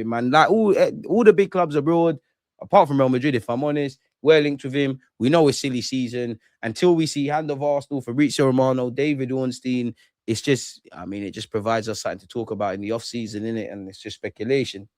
man. Like all the big clubs abroad, apart from Real Madrid, if I'm honest, we're linked with him. We know it's silly season. Until we see hand of Arsenal, Fabrizio Romano, David Ornstein, it's just, I mean, it just provides us something to talk about in the off-season, innit? And it's just speculation.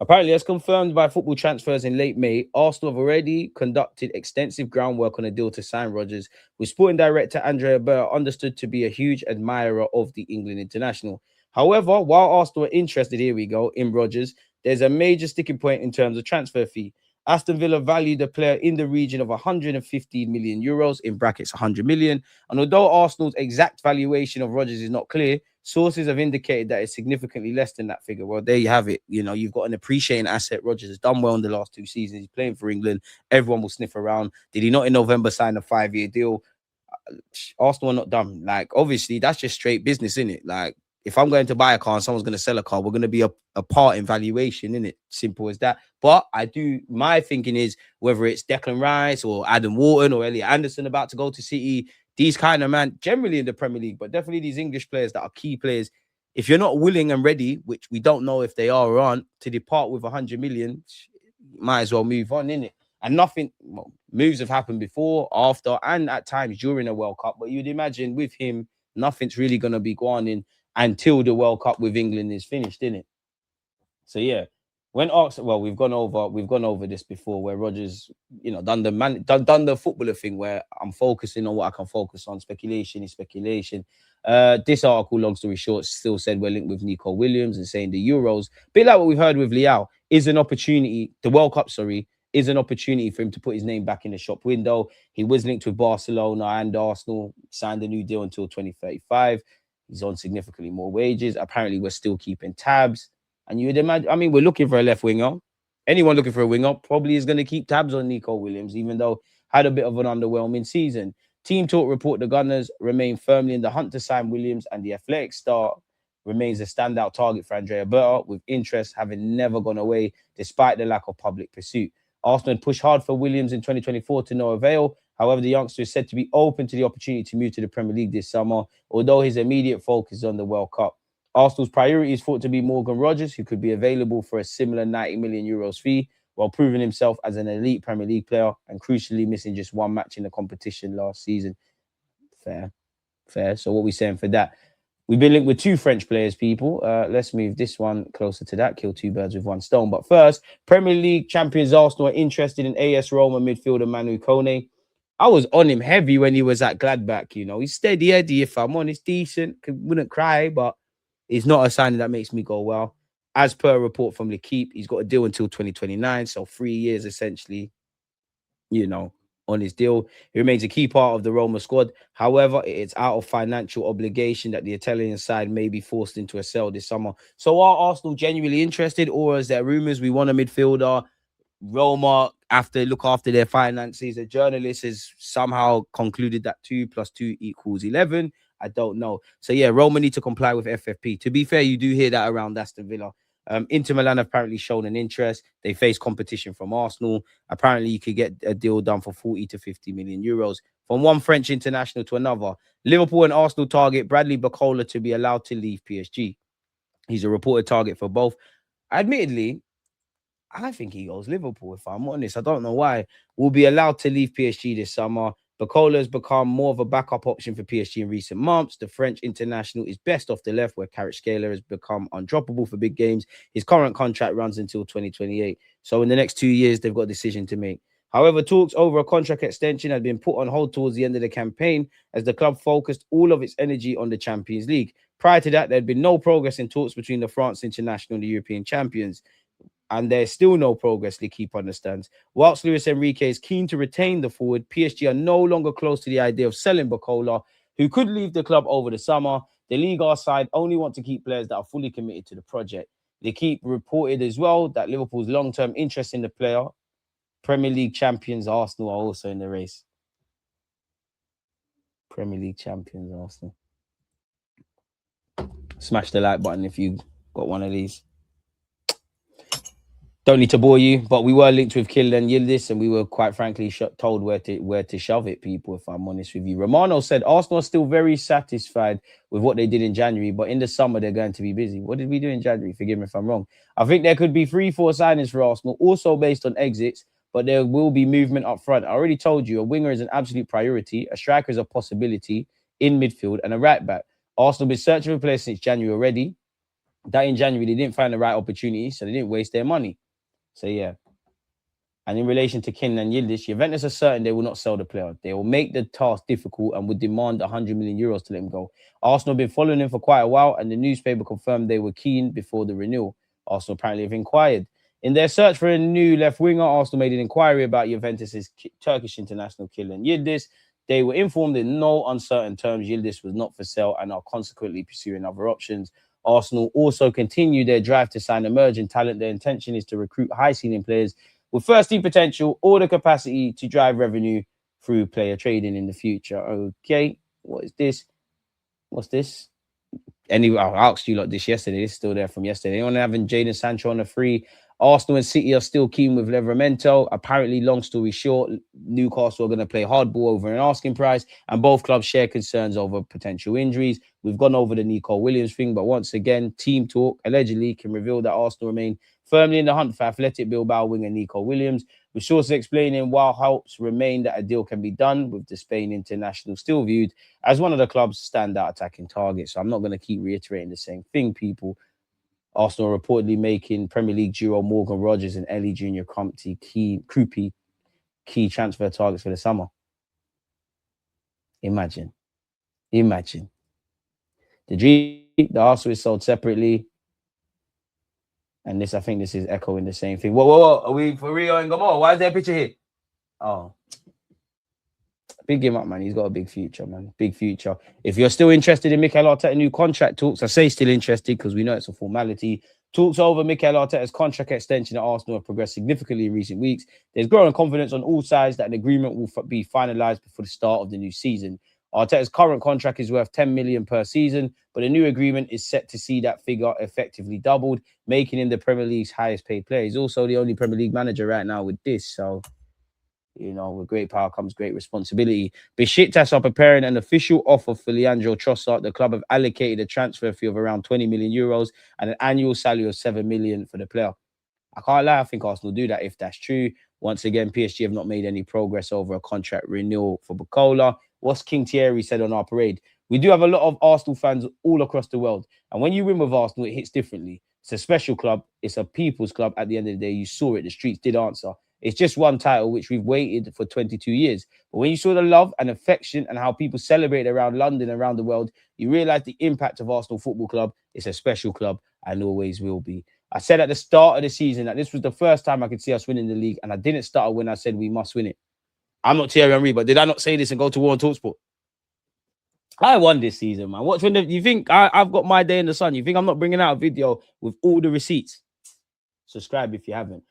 Apparently, as confirmed by Football Transfers in late May, Arsenal have already conducted extensive groundwork on a deal to sign Rodgers, with sporting director Andrea Berra understood to be a huge admirer of the England international. However, while Arsenal are interested, here we go, in Rodgers, there's a major sticking point in terms of transfer fee. Aston Villa valued the player in the region of 115 million euros, in brackets 100 million. And although Arsenal's exact valuation of Rodgers is not clear, sources have indicated that it's significantly less than that figure. Well, there you have it. You know, you've got an appreciating asset. Rodgers has done well in the last 2 seasons. He's playing for England. Everyone will sniff around. Did he not in November sign a 5-year deal? Arsenal are not done. Like, obviously, that's just straight business, isn't it? Like, if I'm going to buy a car and someone's going to sell a car, we're going to be a part in valuation, isn't it? Simple as that. But my thinking is whether it's Declan Rice or Adam Wharton or Elliot Anderson about to go to City, these kind of man, generally in the Premier League, but definitely these English players that are key players, if you're not willing and ready, which we don't know if they are or aren't, to depart with 100 million, might as well move on, innit? And nothing, moves have happened before, after, and at times during a World Cup. But you'd imagine with him, nothing's really going to be going in until the World Cup with England is finished, innit? So yeah, when asked, well, we've gone over this before, where Rodgers, done the footballer thing, where I'm focusing on what I can focus on. Speculation is speculation. This article, long story short, still said we're linked with Nico Williams and saying the Euros, a bit like what we've heard with Liao, is an opportunity. The World Cup, is an opportunity for him to put his name back in the shop window. He was linked with Barcelona and Arsenal, signed a new deal until 2035. He's on significantly more wages. Apparently, we're still keeping tabs. And you would imagine, I mean, we're looking for a left winger. Anyone looking for a winger probably is going to keep tabs on Nico Williams, even though had a bit of an underwhelming season. Team Talk report the Gunners remain firmly in the hunt to sign Williams, and the Athletic star remains a standout target for Andrea Berta, with interest having never gone away despite the lack of public pursuit. Arsenal had pushed hard for Williams in 2024 to no avail. However, the youngster is said to be open to the opportunity to move to the Premier League this summer, although his immediate focus is on the World Cup. Arsenal's priority is thought to be Morgan Rodgers, who could be available for a similar 90 million euros fee, while proving himself as an elite Premier League player and crucially missing just 1 match in the competition last season. Fair. So what are we saying for that? We've been linked with 2 French players, people. Let's move this one closer to that. Kill 2 birds with 1 stone. But first, Premier League champions Arsenal are interested in AS Roma midfielder Manu Kone. I was on him heavy when he was at Gladbach. He's steady Eddie, if I'm honest, decent. Wouldn't cry, but it's not a signing that makes me go, well. As per a report from L'Equipe, he's got a deal until 2029, so 3 years essentially, on his deal. He remains a key part of the Roma squad. However, it's out of financial obligation that the Italian side may be forced into a sell this summer. So are Arsenal genuinely interested, or is there rumours we want a midfielder? Roma look after their finances. A journalist has somehow concluded that 2 + 2 = 11. I don't know. So yeah, Roma need to comply with FFP. To be fair, you do hear that around Aston Villa. Inter Milan have apparently shown an interest. They face competition from Arsenal. Apparently, you could get a deal done for 40 to 50 million euros from one French international to another. Liverpool and Arsenal target Bradley Barcola to be allowed to leave PSG. He's a reported target for both. Admittedly, I think he goes Liverpool, if I'm honest. I don't know why. Will be allowed to leave PSG this summer. Barcola has become more of a backup option for PSG in recent months. The French international is best off the left, where Kvaratskhelia has become undroppable for big games. His current contract runs until 2028. So in the next 2 years, they've got a decision to make. However, talks over a contract extension had been put on hold towards the end of the campaign as the club focused all of its energy on the Champions League. Prior to that, there had been no progress in talks between the France international and the European champions. And there's still no progress, L'Equipe understands. Whilst Luis Enrique is keen to retain the forward, PSG are no longer close to the idea of selling Barcola, who could leave the club over the summer. The Liga side only want to keep players that are fully committed to the project. L'Equipe reported as well that Liverpool's long-term interest in the player, Premier League champions Arsenal, are also in the race. Premier League champions Arsenal. Smash the like button if you got one of these. Don't need to bore you, but we were linked with Kylian Yildiz, and we were quite frankly told where to shove it, people, if I'm honest with you. Romano said Arsenal are still very satisfied with what they did in January, but in the summer they're going to be busy. What did we do in January? Forgive me if I'm wrong. I think there could be 3-4 signings for Arsenal, also based on exits, but there will be movement up front. I already told you, a winger is an absolute priority, a striker is a possibility in midfield, and a right back. Arsenal have been searching for players since January already. That in January they didn't find the right opportunity, so they didn't waste their money. So yeah. And in relation to Kylian Yildiz, Juventus are certain they will not sell the player. They will make the task difficult and would demand 100 million euros to let him go. Arsenal have been following him for quite a while, and the newspaper confirmed they were keen before the renewal. Arsenal apparently have inquired. In their search for a new left winger, Arsenal made an inquiry about Juventus's Turkish international Kylian Yildiz. They were informed in no uncertain terms Yildiz was not for sale and are consequently pursuing other options. Arsenal also continue their drive to sign emerging talent. Their intention is to recruit high-ceiling players with first-team potential or the capacity to drive revenue through player trading in the future. Okay, what is this? What's this? Anyway, I asked you like this yesterday. It's still there from yesterday. Anyone having Jadon Sancho on a free? Arsenal and City are still keen with Livramento. Apparently, long story short, Newcastle are going to play hardball over an asking price, and both clubs share concerns over potential injuries. We've gone over the Nico Williams thing, but once again, team talk allegedly can reveal that Arsenal remain firmly in the hunt for Athletic Bilbao winger Nico Williams, with sources explaining while hopes remain that a deal can be done, with the Spain international still viewed as one of the club's standout attacking targets. So I'm not going to keep reiterating the same thing, people. Arsenal reportedly making Premier League duo Morgan Rodgers and Ellie Junior Kroupi key transfer targets for the summer. Imagine. The dream, the Arsenal is sold separately. And this, I think this is echoing the same thing. Whoa. Are we for real and Gomorrah? Why is there a picture here? Oh. Big him up, man. He's got a big future, man. Big future. If you're still interested in Mikel Arteta new contract talks, I say still interested because we know it's a formality. Talks over Mikel Arteta's contract extension at Arsenal have progressed significantly in recent weeks. There's growing confidence on all sides that an agreement will be finalised before the start of the new season. Arteta's current contract is worth 10 million per season, but a new agreement is set to see that figure effectively doubled, making him the Premier League's highest paid player. He's also the only Premier League manager right now with this, so... You know, with great power comes great responsibility. Besiktas are preparing an official offer for Leandro Trossard. The club have allocated a transfer fee of around 20 million euros and an annual salary of 7 million for the player. I can't lie, I think Arsenal do that if that's true. Once again, PSG have not made any progress over a contract renewal for Barcola. What's King Thierry said on our parade? We do have a lot of Arsenal fans all across the world. And when you win with Arsenal, it hits differently. It's a special club. It's a people's club. At the end of the day, you saw it. The streets did answer. It's just one title, which we've waited for 22 years. But when you saw the love and affection and how people celebrate around London, around the world, you realize the impact of Arsenal Football Club. It's a special club and always will be. I said at the start of the season that this was the first time I could see us winning the league, and I didn't start when I said we must win it. I'm not Thierry Henry, but did I not say this and go to war on TalkSport? I won this season, man. Watch when you think I've got my day in the sun. You think I'm not bringing out a video with all the receipts? Subscribe if you haven't.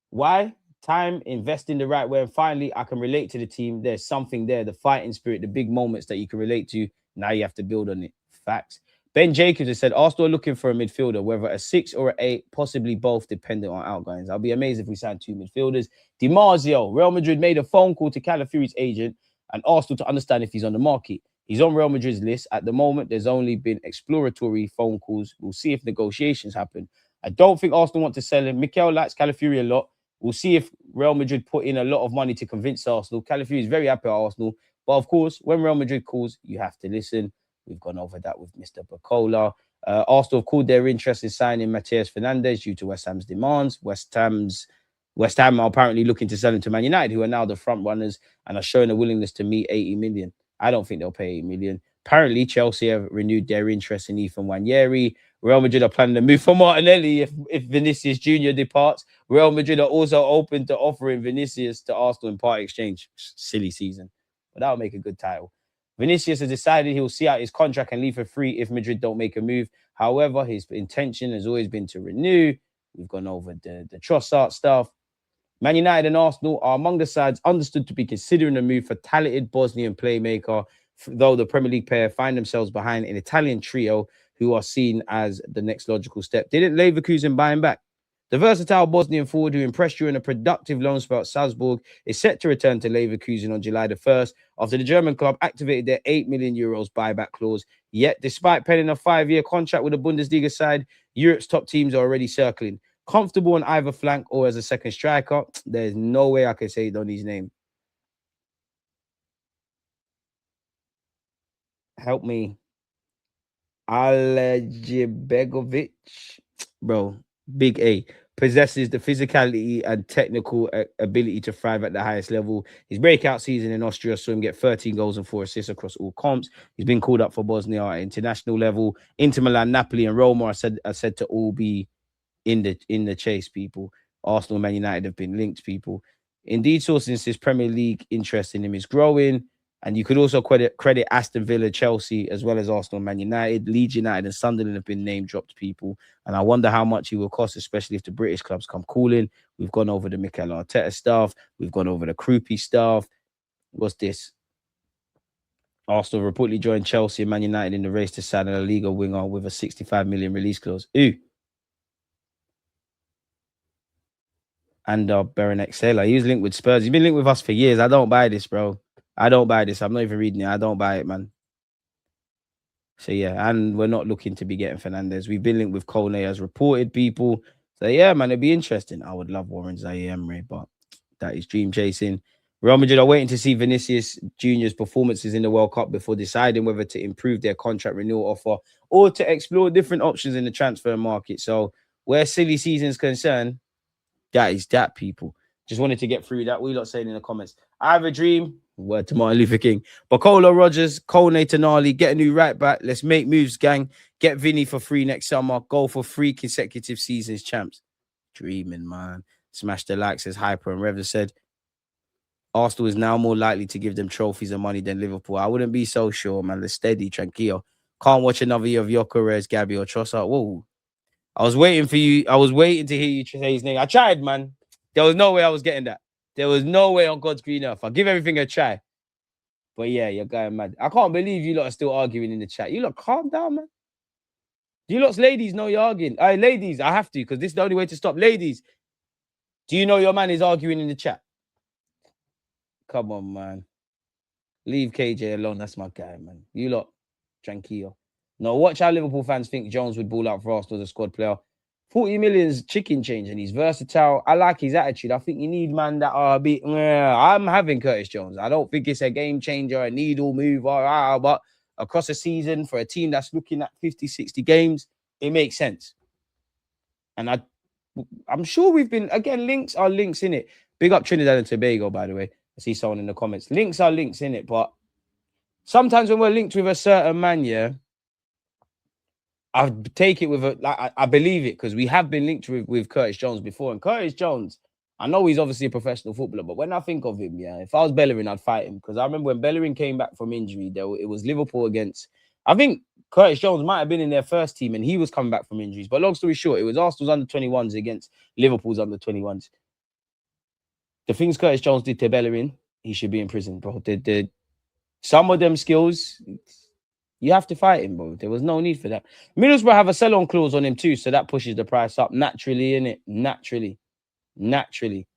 Why? Time, invest in the right way, and finally, I can relate to the team. There's something there, the fighting spirit, the big moments that you can relate to. Now you have to build on it. Facts. Ben Jacobs has said, Arsenal are looking for a midfielder, whether a 6 or an 8, possibly both, depending on outgoings. I'll be amazed if we sign 2 midfielders. DiMarzio, Real Madrid made a phone call to Calafiori's agent and Arsenal to understand if he's on the market. He's on Real Madrid's list. At the moment, there's only been exploratory phone calls. We'll see if negotiations happen. I don't think Arsenal want to sell him. Mikel likes Calafiori a lot. We'll see if Real Madrid put in a lot of money to convince Arsenal. Calafiori is very happy at Arsenal. But of course, when Real Madrid calls, you have to listen. We've gone over that with Mr. Barcola. Arsenal have called their interest in signing Matheus Fernandes due to West Ham's demands. West Ham are apparently looking to sell him to Man United, who are now the front runners and are showing a willingness to meet 80 million. I don't think they'll pay 80 million. Apparently, Chelsea have renewed their interest in Ethan Nwaneri. Real Madrid are planning to move for Martinelli if Vinicius Jr. departs. Real Madrid are also open to offering Vinicius to Arsenal in part exchange. Silly season. But that'll make a good title. Vinicius has decided he'll see out his contract and leave for free if Madrid don't make a move. However, his intention has always been to renew. We've gone over the Trossard stuff. Man United and Arsenal are among the sides understood to be considering a move for talented Bosnian playmaker, though the Premier League pair find themselves behind an Italian trio who are seen as the next logical step. Didn't Leverkusen buy him back? The versatile Bosnian forward who impressed during a productive loan spell at Salzburg is set to return to Leverkusen on July the 1st after the German club activated their €8 million buyback clause. Yet, despite penning a 5-year contract with the Bundesliga side, Europe's top teams are already circling. Comfortable on either flank or as a second striker, there's no way I can say Donny's name. Help me. Alejibegovic, bro, big A, possesses the physicality and technical ability to thrive at the highest level. His breakout season in Austria saw him get 13 goals and 4 assists across all comps. He's been called up for Bosnia at international level. Inter Milan, Napoli, and Roma are said to all be in the chase, people. Arsenal and Man United have been linked, people. Indeed, sources his Premier League interest in him is growing. And you could also credit Aston Villa, Chelsea, as well as Arsenal, Man United, Leeds United, and Sunderland have been name dropped, people. And I wonder how much he will cost, especially if the British clubs come calling. We've gone over the Mikel Arteta stuff. We've gone over the Kroupi stuff. What's this? Arsenal reportedly joined Chelsea and Man United in the race to sign a La Liga winger with a 65 million release clause. Ooh. And Berenek Sailor. He was linked with Spurs. He's been linked with us for years. I don't buy this, bro. I don't buy this. I'm not even reading it. I don't buy it, man. So, yeah, and we're not looking to be getting Fernandez. We've been linked with Kone as reported, people. So, yeah, man, it'd be interesting. I would love Warren Zaire Emery, but that is dream chasing. Real Madrid are waiting to see Vinicius Junior's performances in the World Cup before deciding whether to improve their contract renewal offer or to explore different options in the transfer market. So, where silly season's concerned, that is that, people. Just wanted to get through that. What are you lot saying in the comments? I have a dream. Word to Martin Luther King. Barcola, Rodgers, Kone, Tonali, get a new right back. Let's make moves, gang. Get Vinny for free next summer. Go for 3 consecutive seasons champs. Dreaming, man. Smash the like, says Hyper. And Rev said, Arsenal is now more likely to give them trophies and money than Liverpool. I wouldn't be so sure, man. Let's steady, tranquilo. Can't watch another year of Gyökeres, Gabby, or Trossard. Whoa. I was waiting for you. I was waiting to hear you say his name. I tried, man. There was no way I was getting that. There was no way on God's green earth. I'll give everything a try. But yeah, you're going mad. I can't believe you lot are still arguing in the chat. You lot, calm down, man. You lot's ladies know you're arguing. Hey, ladies, I have to, because this is the only way to stop. Ladies, do you know your man is arguing in the chat? Come on, man. Leave KJ alone. That's my guy, man. You lot, tranquilo. No, watch how Liverpool fans think Jones would ball out for Arsenal as a squad player. 40 million's chicken change, and he's versatile. I like his attitude. I think you need man that are a bit. I'm having Curtis Jones. I don't think it's a game changer, a needle mover, but across a season for a team that's looking at 50, 60 games, it makes sense. And I'm sure we've been, again, links are links in it. Big up Trinidad and Tobago, by the way. I see someone in the comments. Links are links in it, but sometimes when we're linked with a certain man, yeah, I take it with I believe it, because we have been linked with Curtis Jones before. And Curtis Jones, I know he's obviously a professional footballer, but when I think of him, yeah, if I was Bellerin, I'd fight him. Because I remember when Bellerin came back from injury, it was Liverpool against, I think Curtis Jones might have been in their first team and he was coming back from injuries. But long story short, it was Arsenal's under 21s against Liverpool's under 21s. The things Curtis Jones did to Bellerin, he should be in prison, bro. Some of them skills, you have to fight him, bro. There was no need for that. Middlesbrough have a sell-on clause on him too, so that pushes the price up naturally, innit? Naturally.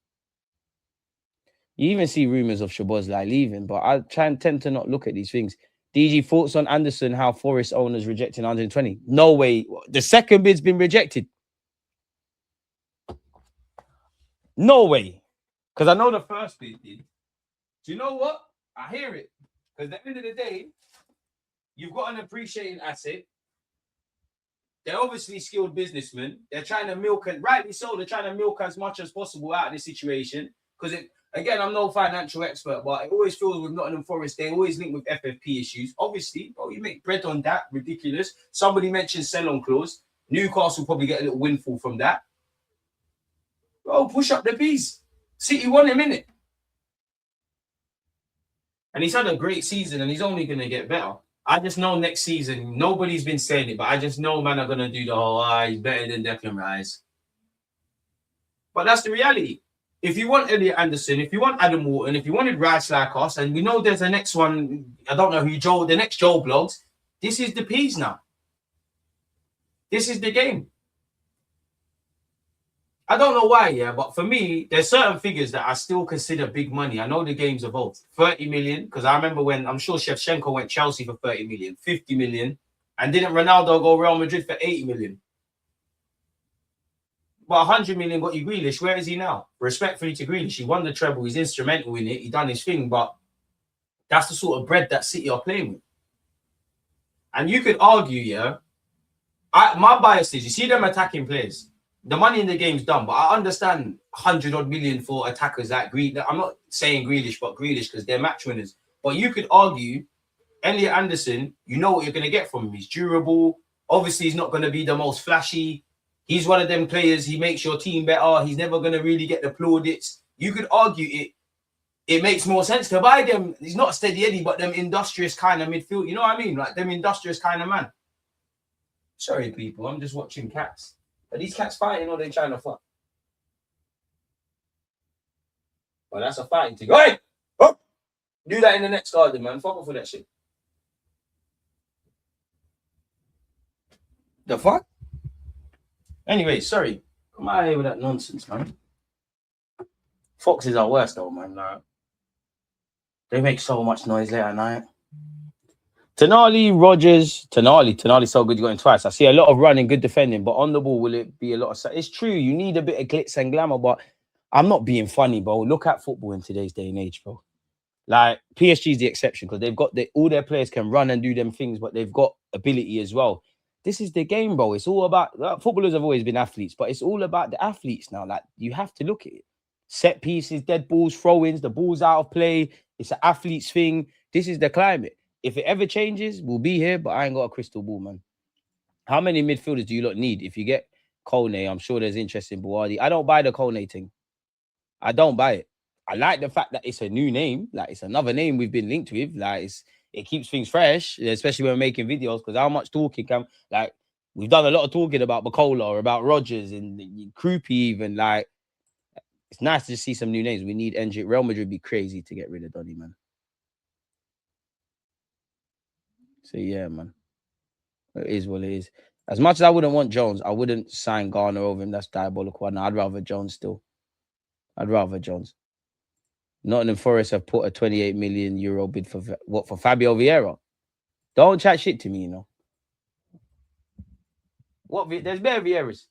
You even see rumours of Szoboszlai leaving, but I tend to not look at these things. DG, thoughts on Anderson, how Forest owners rejecting 120? No way. The second bid's been rejected. No way. Because I know the first bid did. Do you know what? I hear it. Because at the end of the day, you've got an appreciating asset. They're obviously skilled businessmen. They're trying to milk, and rightly so, they're trying to milk as much as possible out of this situation. Because, again, I'm no financial expert, but it always feels with Nottingham Forest, they always link with FFP issues. Obviously, bro, you make bread on that. Ridiculous. Somebody mentioned sell-on clause. Newcastle probably get a little windfall from that. Bro, push up the bees. City won him, innit? And he's had a great season, and he's only going to get better. I just know next season, nobody's been saying it, but I just know man are going to do the whole, he's better than Declan Rice. But that's the reality. If you want Elliot Anderson, if you want Adam Wharton, if you wanted Rice like us, and we know there's the next one, I don't know who, the next Joe blogs, this is the peas now. This is the game. I don't know why, yeah, but for me, there's certain figures that I still consider big money. I know the game's evolved. 30 million, because I remember when I'm sure Shevchenko went Chelsea for 30 million, 50 million, and didn't Ronaldo go Real Madrid for 80 million? But 100 million got you Grealish. Where is he now? Respectfully to Grealish, he won the treble. He's instrumental in it. He done his thing, but that's the sort of bread that City are playing with. And you could argue, yeah, my bias is, you see them attacking players. The money in the game's done, but I understand 100 odd million for attackers like Grealish. I'm not saying Grealish, but Grealish because they're match winners. But you could argue, Elliot Anderson, you know what you're going to get from him. He's durable. Obviously, he's not going to be the most flashy. He's one of them players. He makes your team better. He's never going to really get the plaudits. You could argue it makes more sense to buy them. He's not a steady Eddie, but them industrious kind of midfield. You know what I mean? Like them industrious kind of man. Sorry, people. I'm just watching cats. Are these cats fighting or are they trying to fuck? Well, that's a fighting thing. Hey! Oh! Do that in the next garden, man. Fuck off with that shit. The fuck? Anyway, sorry. Come out here with that nonsense, man. Foxes are worse, though, man. Like, they make so much noise late at night. Tonali, Rodgers, Tonali's so good you got him twice. I see a lot of running, good defending, but on the ball, will it be a lot of... It's true, you need a bit of glitz and glamour, but I'm not being funny, bro. Look at football in today's day and age, bro. Like, PSG is the exception because they've got... all their players can run and do them things, but they've got ability as well. This is the game, bro. It's all about... footballers have always been athletes, but it's all about the athletes now. Like, you have to look at it. Set pieces, dead balls, throw-ins, the ball's out of play. It's an athlete's thing. This is the climate. If it ever changes, we'll be here, but I ain't got a crystal ball, man. How many midfielders do you lot need? If you get Kone, I'm sure there's interest in Buardi. I don't buy the Kone thing. I don't buy it. I like the fact that it's a new name. Like, it's another name we've been linked with. Like, it keeps things fresh, especially when we're making videos, because how much talking can... Like, we've done a lot of talking about Barcola or about Rodgers and Kroupi even. Like, it's nice to just see some new names. We need NG. Real Madrid would be crazy to get rid of Donny, man. So, yeah, man. It is what it is. As much as I wouldn't want Jones, I wouldn't sign Garner over him. That's diabolical. No, I'd rather Jones still. I'd rather Jones. Nottingham Forest have put a 28 million euro bid for what? For Fabio Vieira? Don't chat shit to me, you know. What? There's better Vieiras.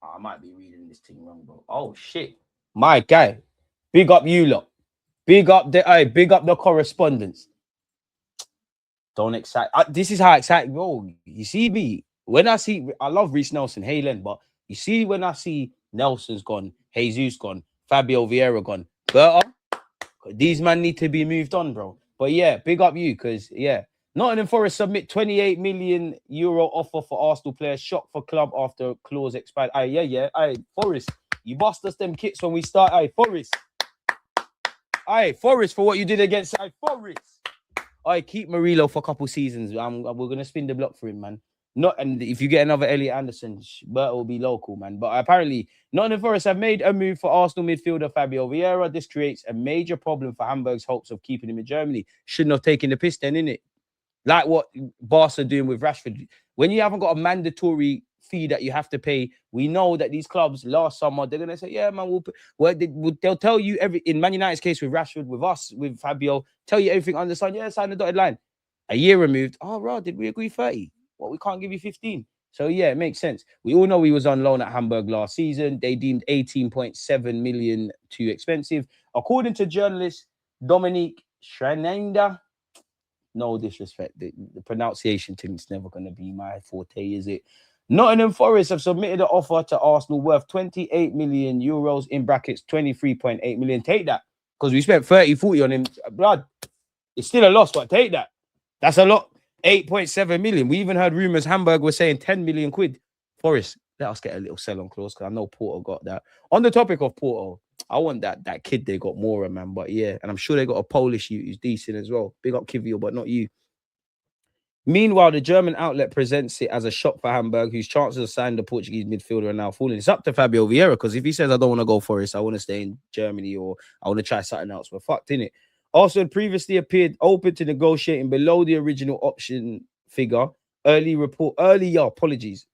Oh, I might be reading this thing wrong, bro. Oh, shit. My guy. Big up you lot. Big up the correspondence. Don't excite. This is how excited, bro. You see me when I love Reece Nelson, Haaland, but you see when I see Nelson's gone, Jesus gone, Fabio Vieira gone, better. These men need to be moved on, bro. But yeah, big up you, because yeah, Nottingham Forest submit 28 million euro offer for Arsenal players. Shock for club after clause expired. Forest, you bust us them kits when we start. Forest. Forest for what you did against Forest. Keep Murillo for a couple seasons. We're gonna spin the block for him, man. And if you get another Elliot Anderson, Bert will be local, man. But apparently, Nottingham Forest have made a move for Arsenal midfielder Fabio Vieira. This creates a major problem for Hamburg's hopes of keeping him in Germany. Shouldn't have taken the piss then, innit? Like what Barca are doing with Rashford. When you haven't got a mandatory fee that you have to pay, we know that these clubs last summer, they're going to say, yeah, man, they'll tell you in Man United's case with Rashford, with us, with Fabio, tell you everything under the sun. Yeah, sign the dotted line. A year removed. Oh, right, did we agree 30? Well, we can't give you 15. So, yeah, it makes sense. We all know he was on loan at Hamburg last season. They deemed 18.7 million too expensive. According to journalist Dominique Schreiner, no disrespect, the pronunciation thing is never going to be my forte, is it? Nottingham Forest have submitted an offer to Arsenal worth 28 million euros in brackets 23.8 million. Take that, because we spent 30, 40 on him. Blood, it's still a loss, but take that. That's a lot. 8.7 million. We even heard rumours Hamburg were saying 10 million quid. Forest, let us get a little sell-on clause, because I know Porto got that. On the topic of Porto, I want that kid they got Mora, man. But yeah, and I'm sure they got a Polish youth who's decent as well. Big up Kivio, but not you. Meanwhile, the German outlet presents it as a shock for Hamburg, whose chances of signing the Portuguese midfielder are now falling. It's up to Fabio Vieira, because if he says, I don't want to go Forest, I want to stay in Germany, or I want to try something else, we're fucked, innit? Also, had previously appeared open to negotiating below the original option figure,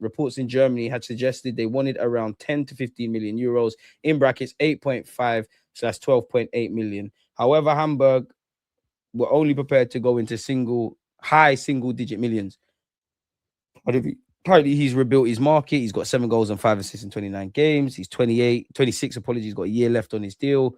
Reports in Germany had suggested they wanted around 10 to 15 million euros, in brackets 8.5 slash 12.8 million. However, Hamburg were only prepared to go into high single digit millions. Apparently, he's rebuilt his market. He's got 7 goals and 5 assists in 29 games. He's 26, apologies, got a year left on his deal.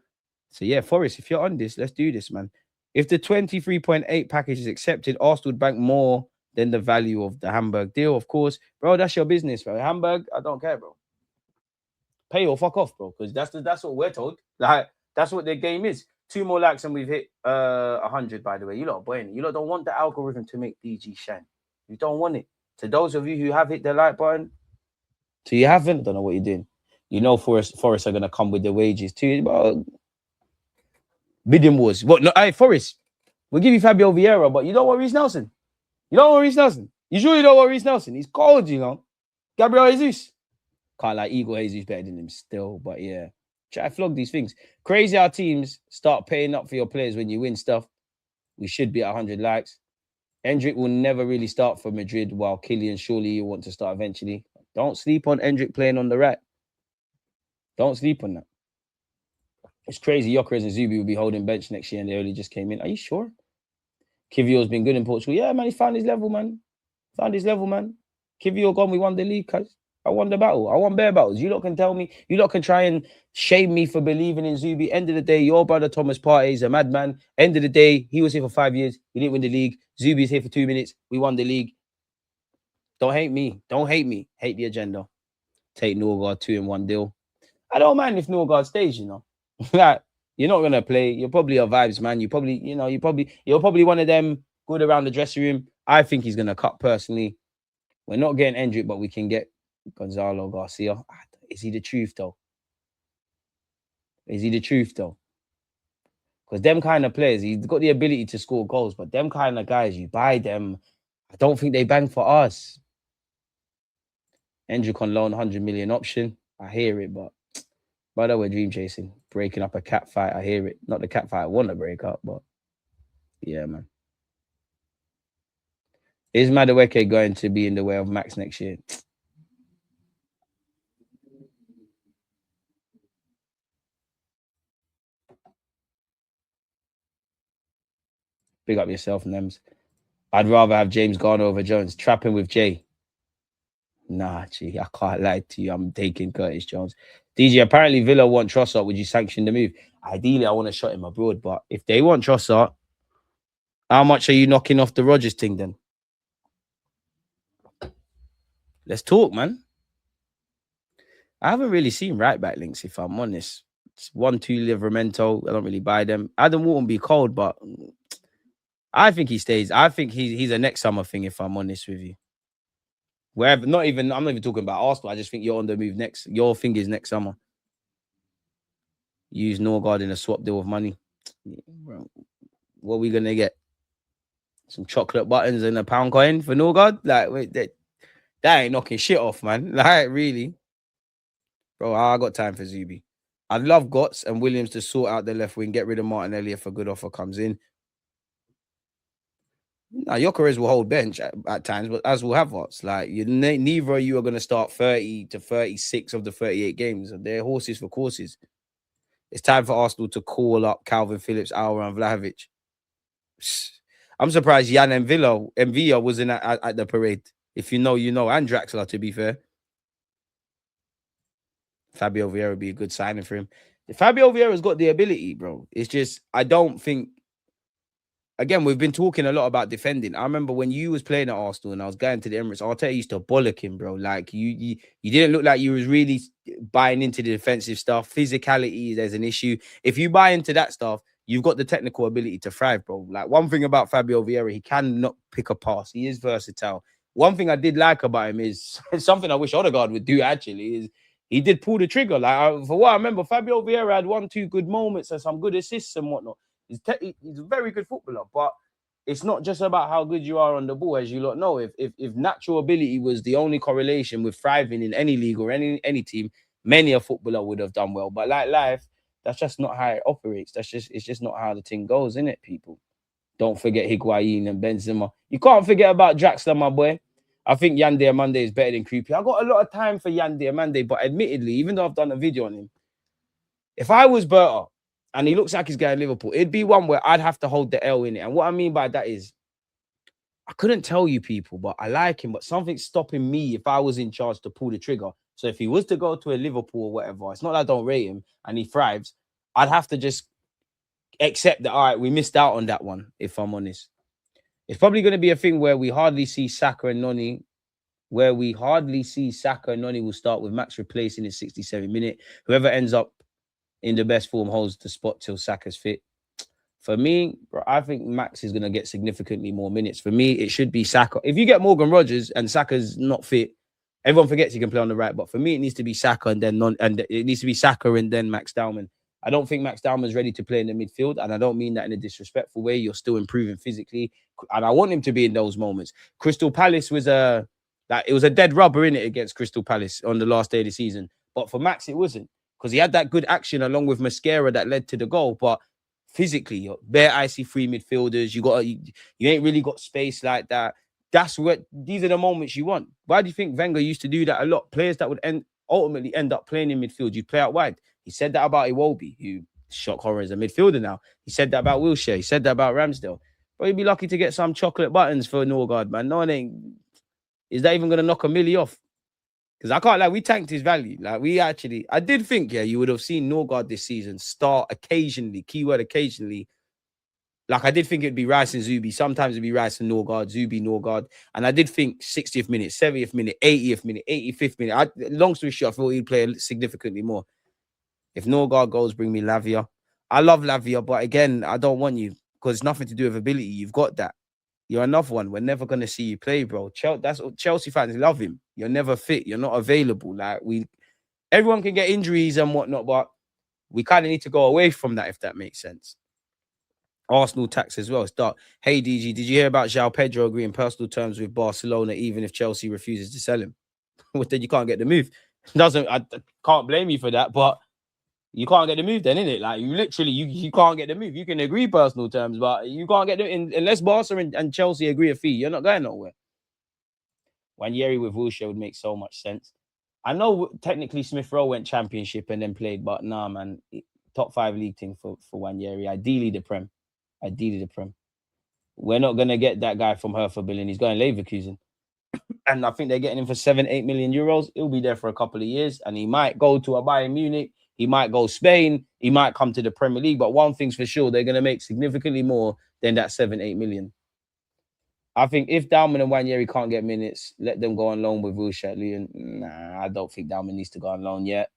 So yeah, Forest, if you're on this, let's do this, man. If the 23.8 package is accepted, Arsenal would bank more than the value of the Hamburg deal. Of course, bro, that's your business, bro. Hamburg, I don't care, bro. Pay or fuck off, bro, because that's what we're told. Like, that's what their game is. 2 more likes and we've hit 100, by the way. You lot, boy, you lot don't want the algorithm to make DG shine. You don't want it. To those of you who have hit the like button, so you haven't, I don't know what you're doing. You know Forest are going to come with the wages too, but bidding wars. What? No, hey, Forest, we'll give you Fabio Vieira, but you don't want Reece Nelson. You don't want Reece Nelson. You sure you don't want Reece Nelson? He's cold, you know. Gabriel Jesus. Can't like Igor Jesus better than him still, but yeah. Try to flog these things. Crazy how teams start paying up for your players when you win stuff. We should be at 100 likes. Endrick will never really start for Madrid, while Kylian surely you want to start eventually. Don't sleep on Endrick playing on the right. Don't sleep on that. It's crazy. Gyökeres and Zubi will be holding bench next year and they only just came in. Are you sure? Kivio's been good in Portugal. Yeah, man, he found his level, man. Kivio gone, we won the league, cuz. I won the battle. I won bare battles. You lot can tell me. You lot can try and shame me for believing in Zubi. End of the day, your brother Thomas Partey is a madman. End of the day, he was here for 5 years. We didn't win the league. Zubi's here for 2 minutes. We won the league. Don't hate me. Don't hate me. Hate the agenda. Take Norgard 2-in-1 deal. I don't mind if Norgard stays, you know. Like, you're not gonna play. You're probably a vibes man. You're probably one of them good around the dressing room. I think he's gonna cut personally. We're not getting Endrick, but we can get Gonzalo Garcia. Is he the truth though? Because them kind of players, he's got the ability to score goals, but them kind of guys, you buy them. I don't think they bang for us. Endrick on loan, 100 million option. I hear it, but brother, we're dream chasing. Breaking up a cat fight. I hear it. Not the cat fight I want to break up, but yeah, man. Is Madueke going to be in the way of Max next year? Big up yourself, Nems. I'd rather have James Garner over Jones. Trapping with Jay. Nah, gee, I can't lie to you. I'm taking Curtis Jones. DG, apparently Villa want Trossard. Would you sanction the move? Ideally, I want to shot him abroad, but if they want Trossard, how much are you knocking off the Rodgers thing then? Let's talk, man. I haven't really seen right back links, if I'm honest. It's 1-2 Livramento. I don't really buy them. Adam Wharton be cold, but I think he stays. I think he's a next summer thing, if I'm honest with you. Wherever, I'm not even talking about Arsenal. I just think you're on the move next. Your thing is next summer. Use Norgard in a swap deal of money. What are we gonna get? Some chocolate buttons and a pound coin for Norgard? Like, wait, that ain't knocking shit off, man. Like, really, bro. I got time for Zubi. I'd love Gotts and Williams to sort out the left wing, get rid of Martinelli if a good offer comes in. Now, Gyökeres will hold bench at times, but as will Havertz. Like, neither of you are going to start 30 to 36 of the 38 games. They're horses for courses. It's time for Arsenal to call up Calvin Phillips, Aura, and Vlahovic. I'm surprised Jan and Villa wasn't at the parade. If you know, you know. And Draxler, to be fair. Fabio Vieira would be a good signing for him. Fabio Vieira's got the ability, bro. It's just, I don't think... Again, we've been talking a lot about defending. I remember when you was playing at Arsenal and I was going to the Emirates, Arteta used to bollock him, bro. Like, you didn't look like you was really buying into the defensive stuff. Physicality, there's an issue. If you buy into that stuff, you've got the technical ability to thrive, bro. Like, one thing about Fabio Vieira, he cannot pick a pass. He is versatile. One thing I did like about him is something I wish Odegaard would do, actually, is he did pull the trigger. Like, for what I remember, Fabio Vieira had 1-2 good moments and some good assists and whatnot. He's a very good footballer, but it's not just about how good you are on the ball, as you lot know. If natural ability was the only correlation with thriving in any league or any team, many a footballer would have done well. But like life, that's just not how it operates. It's just not how the thing goes, isn't it, people? Don't forget Higuain and Benzema. You can't forget about Draxler, my boy. I think Yandere Monday is better than Kroupi. I got a lot of time for Yandere Monday, but admittedly, even though I've done a video on him, if I was Berta and he looks like he's going to Liverpool, it'd be one where I'd have to hold the L in it. And what I mean by that is, I couldn't tell you people, but I like him, but something's stopping me if I was in charge to pull the trigger. So if he was to go to a Liverpool or whatever, it's not that I don't rate him and he thrives. I'd have to just accept that, all right, we missed out on that one, if I'm honest. It's probably going to be a thing where we hardly see Saka and Noni, will start with Max replacing his 67 minute. Whoever ends up in the best form holds the spot till Saka's fit. For me, bro, I think Max is going to get significantly more minutes. For me, it should be Saka. If you get Morgan Rodgers and Saka's not fit, everyone forgets he can play on the right. But for me, it needs to be Saka and then Max Dowman. I don't think Max Dowman's ready to play in the midfield, and I don't mean that in a disrespectful way. You're still improving physically, and I want him to be in those moments. Crystal Palace was it was a dead rubber in it against Crystal Palace on the last day of the season. But for Max, it wasn't, because he had that good action along with Mascara that led to the goal. But physically, you're bare icy free midfielders. You ain't really got space like that. These are the moments you want. Why do you think Wenger used to do that a lot? Players that would ultimately end up playing in midfield, you play out wide. He said that about Iwobi, who shock horror as a midfielder now. He said that about Wilshere. He said that about Ramsdale. But he'd be lucky to get some chocolate buttons for Norgard, man. No one ain't. Is that even going to knock a milli off? Because I can't lie, we tanked his value. I did think, you would have seen Norgard this season start occasionally, keyword occasionally. Like, I did think it'd be Rice and Zubi. Sometimes it'd be Rice and Norgard, Zubi, Norgard. And I did think 60th minute, 70th minute, 80th minute, 85th minute. Long story short, I thought he'd play significantly more. If Norgard goes, bring me Lavia. I love Lavia, but again, I don't want you, because it's nothing to do with ability. You've got that. You're another one. We're never going to see you play, bro. That's what Chelsea fans love him. You're never fit. You're not available. Everyone can get injuries and whatnot, but we kind of need to go away from that, if that makes sense. Arsenal tax as well. Start. Hey, DG, did you hear about João Pedro agreeing personal terms with Barcelona, even if Chelsea refuses to sell him? Well, then you can't get the move. I can't blame you for that, but you can't get the move then, innit? Like, you literally, you can't get the move. You can agree personal terms, but you can't get them unless Barca and Chelsea agree a fee. You're not going nowhere. Wanyeri with Wilshere would make so much sense. I know technically Smith Rowe went championship and then played, but nah, man. Top 5 league thing for Wanyeri. Ideally the Prem. We're not going to get that guy from Hertha Berlin. He's going Leverkusen. And I think they're getting him for 7-8 million euros. He'll be there for a couple of years, and he might go to a Bayern Munich. He might go Spain. He might come to the Premier League. But one thing's for sure, they're going to make significantly more than that 7-8 million. I think if Dalman and Wanyeri can't get minutes, let them go on loan with Wilshere. Nah, I don't think Dalman needs to go on loan yet.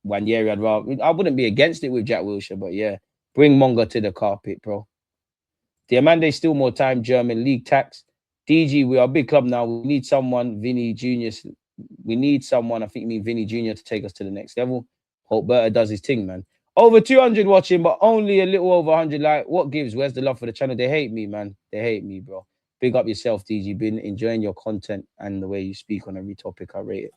Wanyeri, I wouldn't be against it with Jack Wilshere, but yeah, bring Monga to the carpet, bro. Diamande, still more time, German league tax. DG, we are a big club now. We need someone, Vinny Jr. We need someone, I think you mean Vinny Jr. to take us to the next level. Hope Berta does his thing, man. Over 200 watching, but only a little over 100 like. What gives? Where's the love for the channel? They hate me, man. They hate me, bro. Big up yourself, DG. Been enjoying your content and the way you speak on every topic. I rate it.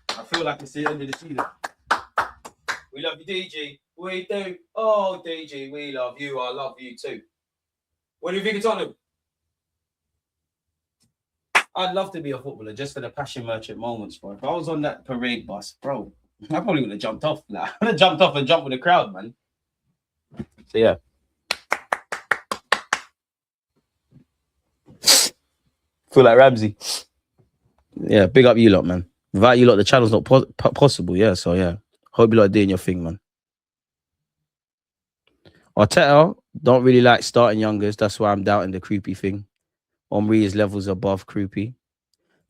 I feel like it's the end of the season. We love you, DG. We do. Oh, DG, we love you. I love you too. What do you think of Tottenham? I'd love to be a footballer just for the passion merchant moments, bro. If I was on that parade bus, bro, I probably would have jumped off. Like, I would have jumped off and jumped with the crowd, man. So, yeah. Feel like Ramsey. Yeah, big up you lot, man. Without you lot, the channel's not possible, yeah. So, yeah. Hope you lot are doing your thing, man. Arteta don't really like starting youngers. That's why I'm doubting the Kroupi thing. Omri is levels above Kroupi.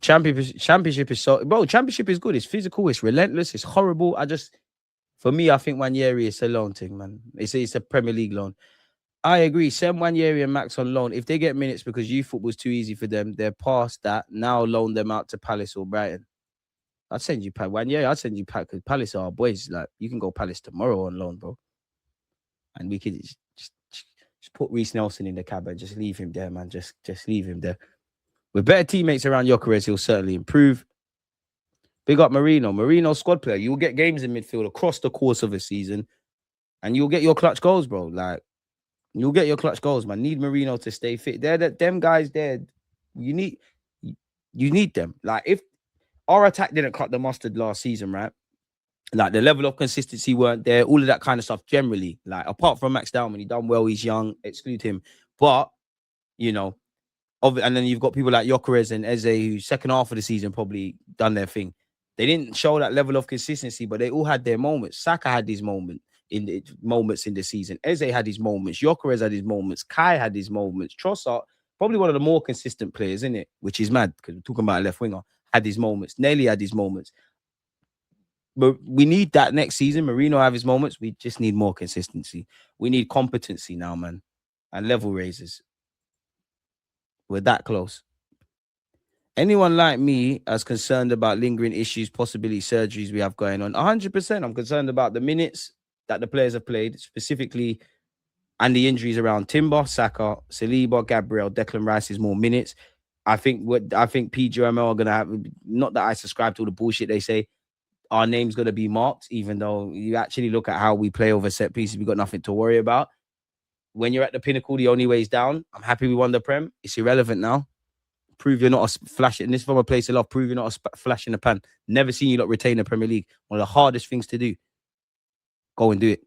Championship is so... Bro, championship is good. It's physical. It's relentless. It's horrible. For me, I think Wanyeri is a loan thing, man. It's a Premier League loan. I agree. Send Wanyeri and Max on loan. If they get minutes because youth football's too easy for them, they're past that. Now loan them out to Palace or Brighton. I'd send you Wanyeri. I'd send you because Palace are our boys. Like, you can go Palace tomorrow on loan, bro. And we could just put Reece Nelson in the cab and just leave him there, man. Just leave him there. With better teammates around Gyökeres, he'll certainly improve. Big up Marino squad player. You'll get games in midfield across the course of a season, and you'll get your clutch goals, bro. Like, You'll get your clutch goals, man. Need Marino to stay fit. Them guys there. You need you need them. Like if our attack didn't cut the mustard last season, right? Like the level of consistency weren't there, all of that kind of stuff generally. Like apart from Max Dowman, he done well, he's young, exclude him. But you know, and then you've got people like Gyökeres and Eze, who second half of the season probably done their thing. They didn't show that level of consistency, but they all had their moments. Saka had his moments in the season. Eze had his moments. Gyökeres had his moments. Kai had his moments. Trossard, probably one of the more consistent players, isn't it? Which is mad because we're talking about a left winger. Had his moments. Nelly had his moments. But we need that next season. Marino have his moments. We just need more consistency. We need competency now, man, and level raises. We're that close. Anyone like me as concerned about lingering issues, possibility surgeries we have going on? 100%. I'm concerned about the minutes that the players have played, specifically, and the injuries around Timber, Saka, Saliba, Gabriel, Declan Rice is more minutes. I think PGML are gonna have. Not that I subscribe to all the bullshit they say. Our name's gonna be marked, even though you actually look at how we play over set pieces, we got nothing to worry about. When you're at the pinnacle, the only way is down. I'm happy we won the Prem. It's irrelevant now. Prove you're not a flash. And this is from a place of love. Prove you're not a flash in the pan. Never seen you lot retain the Premier League. One of the hardest things to do. Go and do it.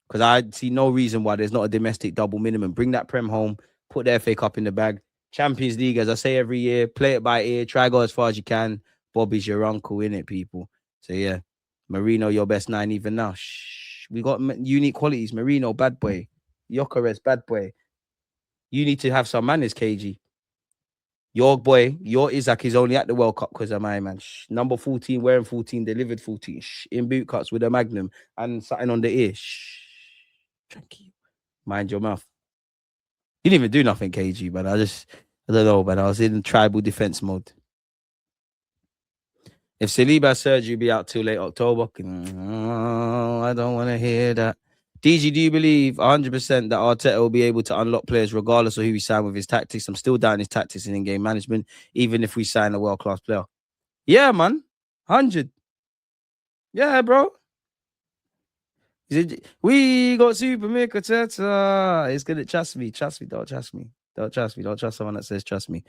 Because I see no reason why there's not a domestic double minimum. Bring that Prem home. Put the FA Cup in the bag. Champions League, as I say every year, play it by ear. Try go as far as you can. Bobby's your uncle, innit, people? So, yeah. Marino, your best 9 even now. Shh. We got unique qualities. Marino, bad boy. Gyökeres, bad boy. You need to have some manners, KG. Your boy, your Isaac is only at the World Cup because of my man. Shh. Number 14, wearing 14, delivered 14. Shh. In boot cuts with a magnum and something on the ear. Shh. Tranquil. Mind your mouth. You didn't even do nothing, KG, but I don't know, but I was in tribal defense mode. If Saliba has surgery, be out till late October. I don't want to hear that. DG, do you believe 100% that Arteta will be able to unlock players regardless of who we sign with his tactics? I'm still doubting his tactics in in-game management, even if we sign a world-class player. Yeah, man. 100. Yeah, bro. We got Super Mick Arteta. It's going to trust me. Trust me. Don't trust me. Don't trust me. Don't trust someone that says trust me.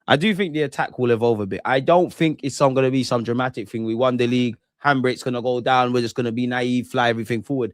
I do think the attack will evolve a bit. I don't think it's going to be some dramatic thing. We won the league. Handbrake's going to go down. We're just going to be naive, fly everything forward.